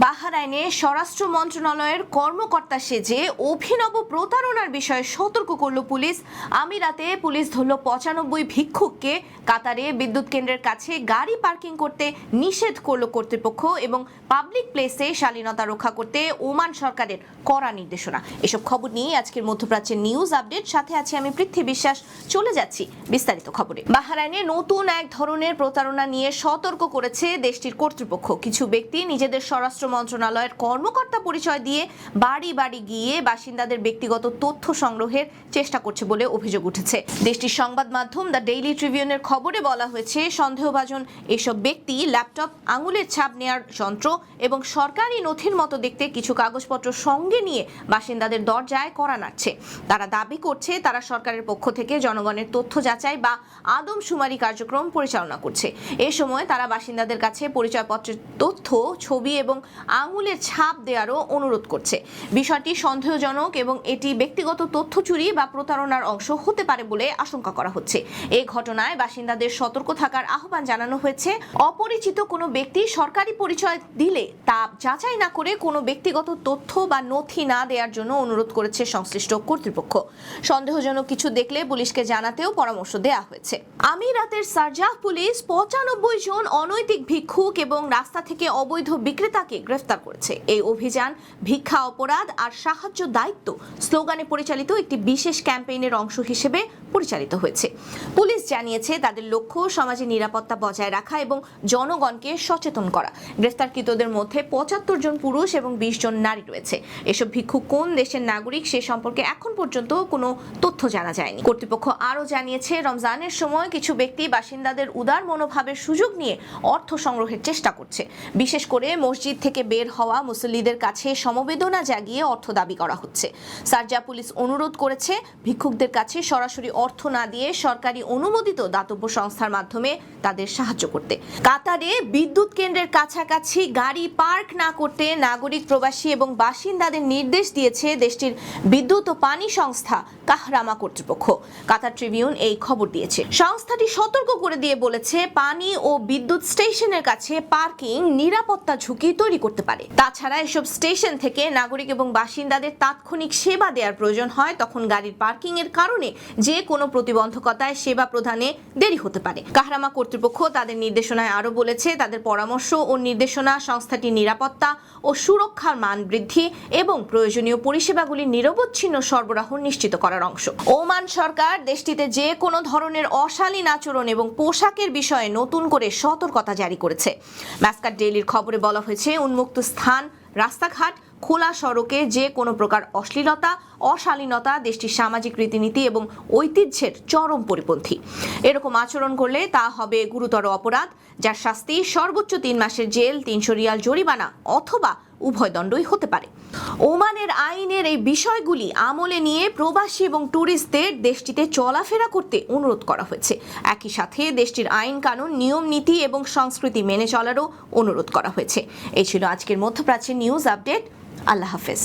বাহরাইনে স্বরাষ্ট্র মন্ত্রণালয়ের কর্মকর্তা সেজে অভিনব প্রতারণার বিষয়ে সতর্ক করল পুলিশ। আমিরাতে পুলিশ ধরল 95 ভিক্ষুককে। কাতারে বিদ্যুৎ কেন্দ্রের কাছে গাড়ি পার্কিং করতে নিষেধ করল কর্তৃপক্ষ এবং পাবলিক প্লেসে শালীনতা রক্ষা করতে ওমান সরকারের কড়া নির্দেশনা। এসব খবর নিয়ে আজকের মধ্যপ্রাচ্যের নিউজ আপডেট, সাথে আছি আমি পৃথ্বী বিশ্বাস। চলে যাচ্ছি বিস্তারিত খবরে। বাহরাইনে নতুন এক ধরনের প্রতারণা নিয়ে সতর্ক করেছে দেশটির কর্তৃপক্ষ। কিছু ব্যক্তি নিজেদের স্বরাষ্ট্র মন্ত্রণালয়ের কর্মকর্তা পরিচয় দিয়ে বাড়ি বাড়ি গিয়ে বাসিন্দাদের ব্যক্তিগত তথ্য সংগ্রহের চেষ্টা করছে বলে অভিযোগ উঠেছে। দেশটির সংবাদ মাধ্যম দ্য ডেইলি ট্রিবিউনের খবরে বলা হয়েছে, সন্দেহভাজন এসব ব্যক্তি ল্যাপটপ, আঙুলের ছাপ নেয়ার যন্ত্র এবং সরকারি নথির মতো দেখতে কিছু কাগজপত্র সঙ্গে নিয়ে বাসিন্দাদের দরজায় কড়া নাড়ছে। তারা দাবি করছে তারা সরকারের পক্ষ থেকে জনগণের তথ্য যাচাই বা আদমশুমারি কার্যক্রম পরিচালনা করছে। এ সময় তারা বাসিন্দাদের কাছে পরিচয়পত্রের তথ্য, ছবি এবং আঙুলের ছাপ দেওয়ারও অনুরোধ করছে। বিষয়টি সন্দেহজনক এবং এটি ব্যক্তিগত তথ্য চুরি বা প্রতারণার অংশ হতে পারে বলে আশঙ্কা করা হচ্ছে। এই ঘটনায় বাসিন্দাদের সতর্ক থাকার আহ্বান জানানো হয়েছে। অপরিচিত কোনো ব্যক্তি সরকারি পরিচয় দিলে তা যাচাই না করে কোনো ব্যক্তিগত তথ্য বা নথি না দেওয়ার জন্য অনুরোধ করেছে সংশ্লিষ্ট কর্তৃপক্ষ। সন্দেহজনক কিছু দেখলে পুলিশকে জানাতেও পরামর্শ দেওয়া হয়েছে। আমিরাতের শারজাহ পুলিশ 95 জন অনৈতিক ভিক্ষুক এবং রাস্তা থেকে অবৈধ বিক্রেতাকে গ্রেফতার করেছে। এই অভিযান ভিক্ষা অপরাধ আর সাহায্য দায়িত্ব স্লোগানে পরিচালিত একটি বিশেষ ক্যাম্পেইনের অংশ হিসেবে পরিচালিত হয়েছে। পুলিশ জানিয়েছে তাদের লক্ষ্য সমাজে নিরাপত্তা বজায় রাখা এবং জনগণকে সচেতন করা। গ্রেফতারকৃতদের মধ্যে 75 জন পুরুষ এবং 20 জন নারী রয়েছে। এসব ভিক্ষুক কোন দেশের নাগরিক সে সম্পর্কে এখন পর্যন্ত কোনো তথ্য জানা যায়নি। কর্তৃপক্ষ আরও জানিয়েছে, রমজানের সময় কিছু ব্যক্তি বাসিন্দাদের উদার মনোভাবের সুযোগ নিয়ে অর্থ সংগ্রহের চেষ্টা করছে। বিশেষ করে মসজিদ থেকে বের হওয়া মুসল্লিদের কাছে সমবেদনা জাগিয়ে অর্থ দাবি করা হচ্ছে। শারজাহ পুলিশ অনুরোধ করেছে ভিক্ষুকদের কাছে সরাসরি অর্থ না দিয়ে সরকারি অনুমোদিত দাতব্য সংস্থার মাধ্যমে তাদের সাহায্য করতে। কাতারে বিদ্যুৎ কেন্দ্রের কাছাকাছি গাড়ি পার্ক না করতে নাগরিক, প্রবাসী এবং বাসিন্দাদের নির্দেশ দিয়েছে দেশটির বিদ্যুৎ ও পানি সংস্থা কাহরামা কর্তৃপক্ষ। কাতার ট্রিবিউন এই খবর দিয়েছে। সংস্থাটি সতর্ক করে দিয়ে বলেছে, পানি ও বিদ্যুৎ স্টেশনের কাছে পার্কিং নিরাপত্তা ঝুঁকি তৈরি করতে পারে। তাছাড়া এসব স্টেশন থেকে নাগরিক এবং বাসিন্দাদের তাৎক্ষণিক সেবা দেওয়ার প্রয়োজন হয়, তখন গাড়ির পার্কিং এর কারণে যে কোনো প্রতিবন্ধকতায় সেবা প্রদানে দেরি হতে পারে। কাহরামা কর্তৃপক্ষ তাদের নির্দেশনায় আরও বলেছে, তাদের পরামর্শ ও নির্দেশনা সংস্থাটির নিরাপত্তা ও সুরক্ষার মান বৃদ্ধি এবং প্রয়োজনীয় পরিষেবাগুলির নিরবচ্ছিন্ন সরবরাহ নিশ্চিত করার অংশ। ওমান সরকার দেশটিতে যে কোনো ধরনের অশালীন আচরণ এবং পোশাকের বিষয়ে নতুন করে সতর্কতা জারি করেছে। মাস্কাট ডেইলির খবরে বলা হয়েছে, উন্মুক্ত স্থান, রাস্তাঘাট, খোলা সড়কে যে কোনো প্রকার অশ্লীলতা, অশালীনতা দেশটির সামাজিক রীতিনীতি এবং ঐতিহ্যের চরম পরিপন্থী। এরকম আচরণ করলে তা হবে গুরুতর অপরাধ, যার শাস্তি সর্বোচ্চ 3 মাসের জেল, 300 রিয়াল জরিমানা অথবা উভয় দণ্ডই হতে পারে। ওমানের আইনের এই বিষয়গুলি আমলে নিয়ে প্রবাসী এবং ট্যুরিস্টদের দেশটিতে চলাফেরা করতে অনুরোধ করা হয়েছে। একই সাথে দেশটির আইন কানুন, নিয়ম নীতি এবং সংস্কৃতি মেনে চলারও অনুরোধ করা হয়েছে। এই ছিল আজকের মধ্যপ্রাচ্যের নিউজ আপডেট। আল্লাহ হাফেজ।